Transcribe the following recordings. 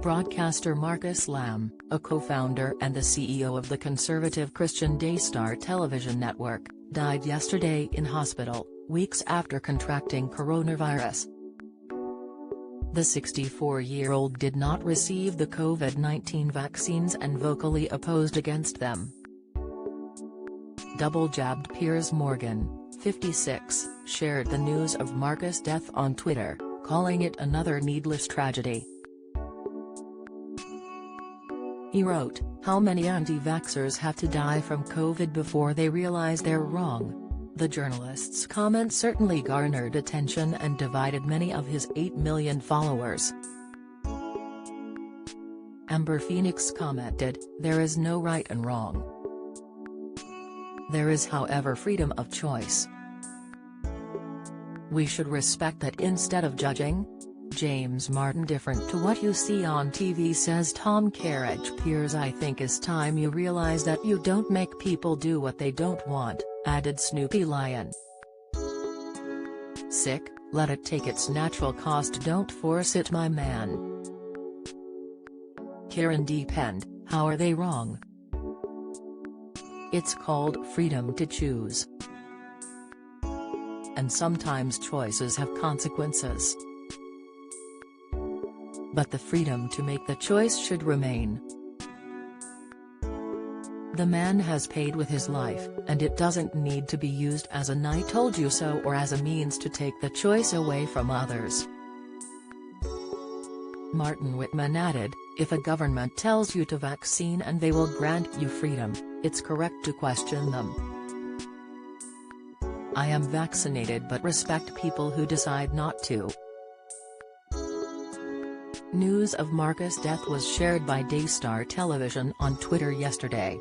Broadcaster Marcus Lamb, a co-founder and the CEO of the conservative Christian Daystar television network, died yesterday in hospital, weeks after contracting coronavirus. The 64-year-old did not receive the COVID-19 vaccines and vocally opposed against them. Double-jabbed Piers Morgan, 56, shared the news of Marcus' death on Twitter, calling it another needless tragedy. He wrote, "How many anti-vaxxers have to die from COVID before they realize they're wrong?" The journalist's comment certainly garnered attention and divided many of his 8 million followers. Amber Phoenix commented, "There is no right and wrong. There is, however, freedom of choice. We should respect that instead of judging." James Martin, "Different to what you see on TV," says Tom Carriage. "Piers, I think it's time you realize that you don't make people do what they don't want," added Snoopy Lion. "Sick, let it take its natural cost, don't force it, my man." Kieran Depend, "How are they wrong? It's called freedom to choose. And sometimes choices have consequences. But the freedom to make the choice should remain. The man has paid with his life, and it doesn't need to be used as an 'I told you so' or as a means to take the choice away from others." Martin Whitman added, "If a government tells you to vaccine and they will grant you freedom, it's correct to question them. I am vaccinated but respect people who decide not to." News of Marcus' death was shared by Daystar Television on Twitter yesterday.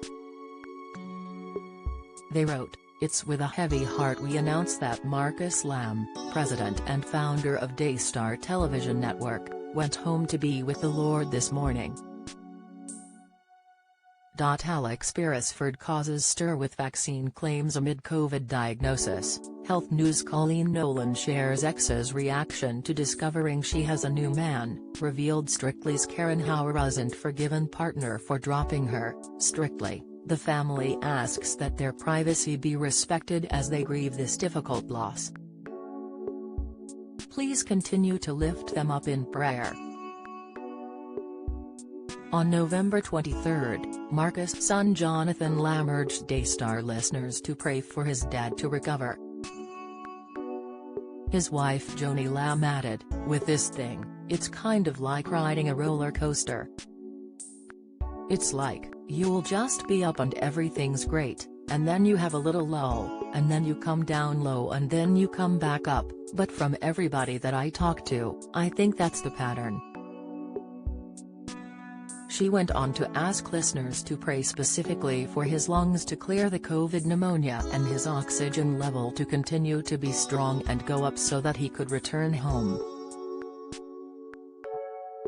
They wrote, "It's with a heavy heart we announce that Marcus Lamb, president and founder of Daystar Television Network, went home to be with the Lord this morning." Alex Beresford causes stir with vaccine claims amid COVID diagnosis. Health News' Colleen Nolan shares ex's reaction to discovering she has a new man, revealed Strictly's Karen Hauer isn't forgiven partner for dropping her. Strictly, the family asks that their privacy be respected as they grieve this difficult loss. Please continue to lift them up in prayer. On November 23, Marcus' son Jonathan Lamb urged Daystar listeners to pray for his dad to recover. His wife Joni Lamb added, "With this thing, it's kind of like riding a roller coaster. It's like, you'll just be up and everything's great, and then you have a little lull, and then you come down low and then you come back up, but from everybody that I talk to, I think that's the pattern." She went on to ask listeners to pray specifically for his lungs to clear the COVID pneumonia and his oxygen level to continue to be strong and go up so that he could return home.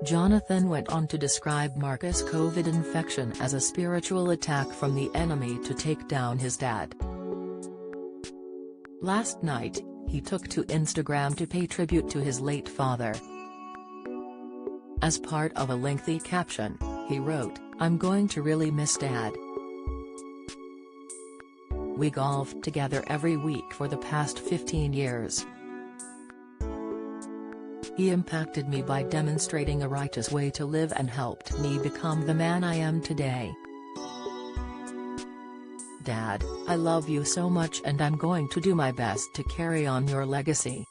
Jonathan went on to describe Marcus' COVID infection as a spiritual attack from the enemy to take down his dad. Last night, he took to Instagram to pay tribute to his late father. As part of a lengthy caption, he wrote, "I'm going to really miss Dad. We golfed together every week for the past 15 years. He impacted me by demonstrating a righteous way to live and helped me become the man I am today. Dad, I love you so much and I'm going to do my best to carry on your legacy."